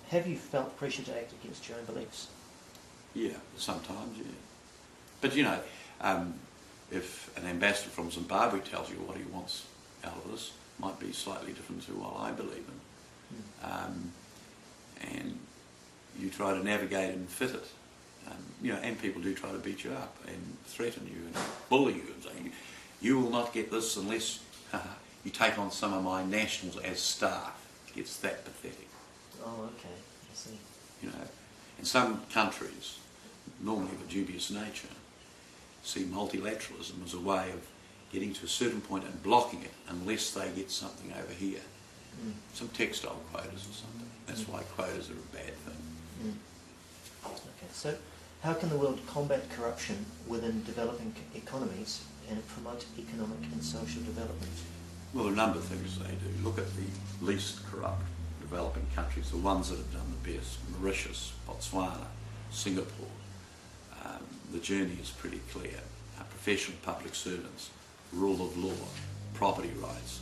Have you felt pressure to act against your own beliefs? Yeah, sometimes, yeah. But you know, if an ambassador from Zimbabwe tells you what he wants out of this, might be slightly different to what I believe in. And you try to navigate and fit it. You know, and people do try to beat you up and threaten you and bully you and say, you will not get this unless you take on some of my nationals as staff. It's that pathetic. Oh, okay, I see. You know, in some countries, normally of a dubious nature, see multilateralism as a way of getting to a certain point and blocking it unless they get something over here. Some textile quotas or something. That's why quotas are a bad thing. Okay, so how can the world combat corruption within developing economies and promote economic and social development? Well, a number of things they do. Look at the least corrupt developing countries, the ones that have done the best. Mauritius, Botswana, Singapore. The journey is pretty clear. Professional public servants, rule of law, property rights,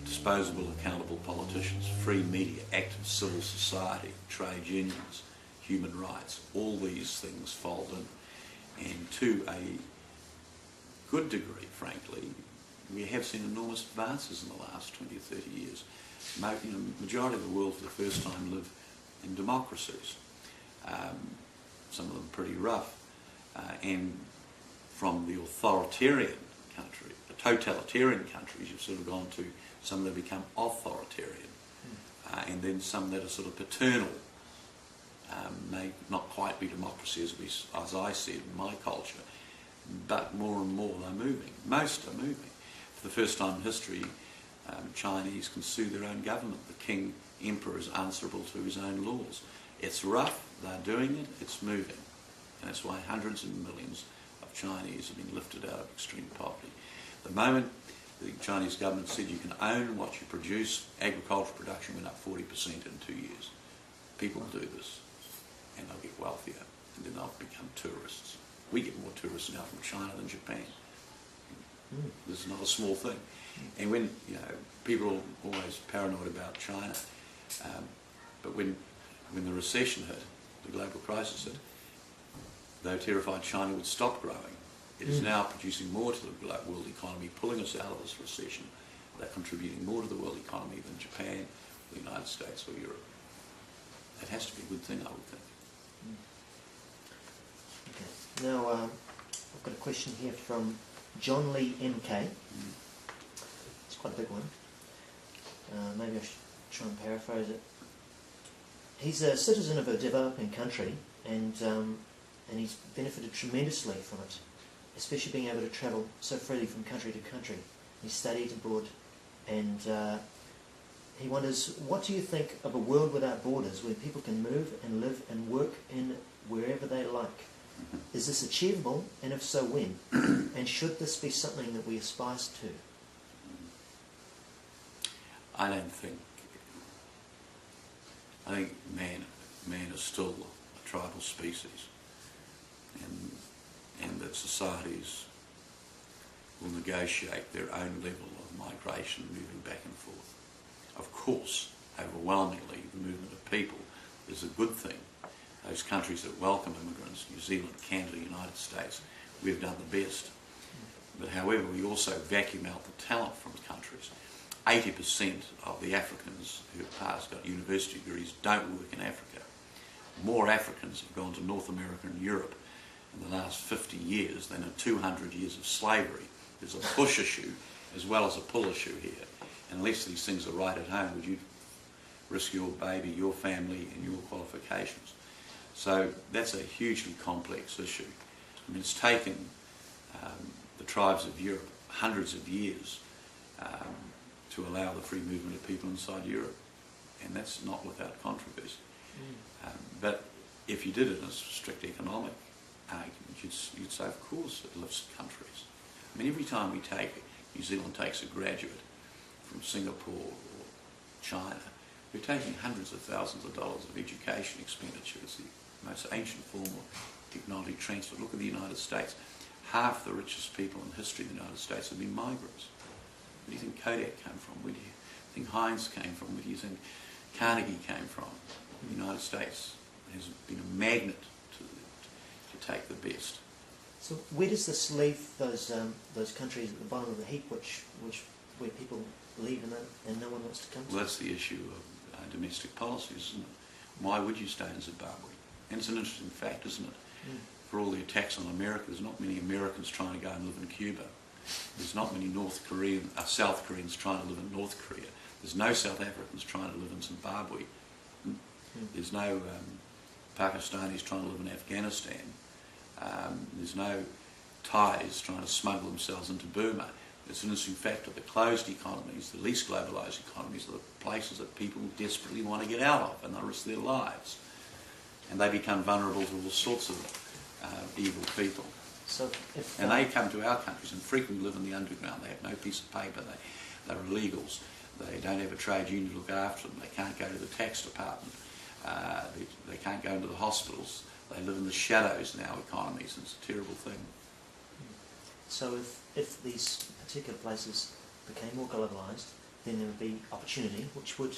disposable, accountable politicians, free media, active civil society, trade unions, human rights. All these things fold in. And to a good degree, frankly, we have seen enormous advances in the last 20 or 30 years. The majority of the world for the first time live in democracies. Some of them pretty rough. And from the authoritarian country, the totalitarian countries, you've sort of gone to some that become authoritarian, and then some that are sort of paternal. May not quite be democracy as I see it in my culture, but more and more they're moving. Most are moving. For the first time in history, Chinese can sue their own government. The king, emperor is answerable to his own laws. It's rough, they're doing it, it's moving. And that's why hundreds of millions of Chinese have been lifted out of extreme poverty. The moment the Chinese government said you can own what you produce, agricultural production went up 40% in 2 years. People do this, and they'll get wealthier, and then they'll become tourists. We get more tourists now from China than Japan. This is not a small thing. And when, people are always paranoid about China, but when the recession hit, the global crisis hit, they were terrified China would stop growing. It is now producing more to the world economy, pulling us out of this recession. They're contributing more to the world economy than Japan, the United States or Europe. That has to be a good thing, I would think. Okay. Now, I've got a question here from John Lee MK. It's quite a big one. Maybe I should try and paraphrase it. He's a citizen of a developing country, and he's benefited tremendously from it, especially being able to travel so freely from country to country. He studied abroad, and he wonders, what do you think of a world without borders, where people can move and live and work in wherever they like? Is this achievable, and if so, when? And should this be something that we aspire to? I think man is still a tribal species, and that societies will negotiate their own level of migration, moving back and forth. Of course, overwhelmingly, the movement of people is a good thing. Those countries that welcome immigrants, New Zealand, Canada, United States, we've done the best. But however, we also vacuum out the talent from the countries. 80% of the Africans who have got university degrees don't work in Africa. More Africans have gone to North America and Europe in the last 50 years than in 200 years of slavery. There's a push issue as well as a pull issue here. And unless these things are right at home, would you risk your baby, your family and your qualifications? So that's a hugely complex issue. I mean, it's taken the tribes of Europe hundreds of years to allow the free movement of people inside Europe, and that's not without controversy. But if you did it in a strict economic argument, you'd say, of course, it lifts countries. I mean, every time New Zealand takes a graduate from Singapore or China, we're taking hundreds of thousands of dollars of education expenditure. It's the most ancient form of technology transfer. Look at the United States. Half the richest people in history of the United States have been migrants. Where do you think Kodak came from? Where do you think Heinz came from? Where do you think Carnegie came from? United States has been a magnet to take the best. So where does this leave those countries at the bottom of the heap, where people leave and no one wants to come to? Well, that's the issue of domestic policies, isn't it? Why would you stay in Zimbabwe? And it's an interesting fact, isn't it? Mm. For all the attacks on America, there's not many Americans trying to go and live in Cuba. There's not many South Koreans trying to live in North Korea. There's no South Africans trying to live in Zimbabwe. There's no Pakistanis trying to live in Afghanistan. There's no Thais trying to smuggle themselves into Burma. It's an interesting fact that the closed economies, the least globalised economies, are the places that people desperately want to get out of and the rest of their lives. And they become vulnerable to all sorts of evil people. So if, and they come to our countries and frequently live in the underground. They have no piece of paper. They're illegals. They don't have a trade union to look after them. They can't go to the tax department. They can't go into the hospitals. They live in the shadows in our economies, and it's a terrible thing. So if these particular places became more globalised, then there would be opportunity, which would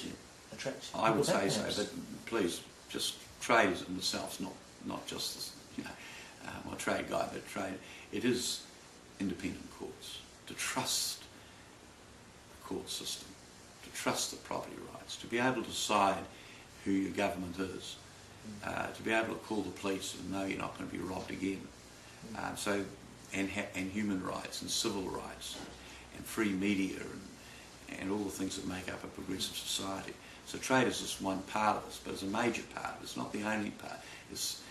attract people I would back, say perhaps. so, but please, just trade in itself, not just this, I'm a trade guy, but trade, it is independent courts. To trust the court system, to trust the property rights, to be able to decide who your government is, to be able to call the police and know you're not going to be robbed again. And human rights and civil rights and free media and all the things that make up a progressive society. So trade is just one part of this, but it's a major part. It's not the only part. It's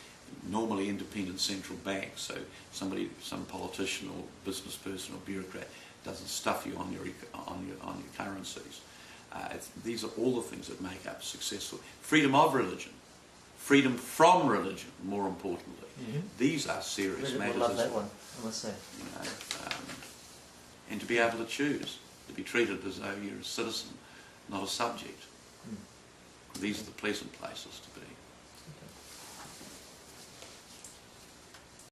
normally independent central banks. So some politician or business person or bureaucrat doesn't stuff you on your currencies. These are all the things that make up successful freedom of religion, freedom from religion. More importantly, these are serious Really matters. would love that one, I must say. And to be able to choose, to be treated as though you're a citizen, not a subject. These are the pleasant places to be.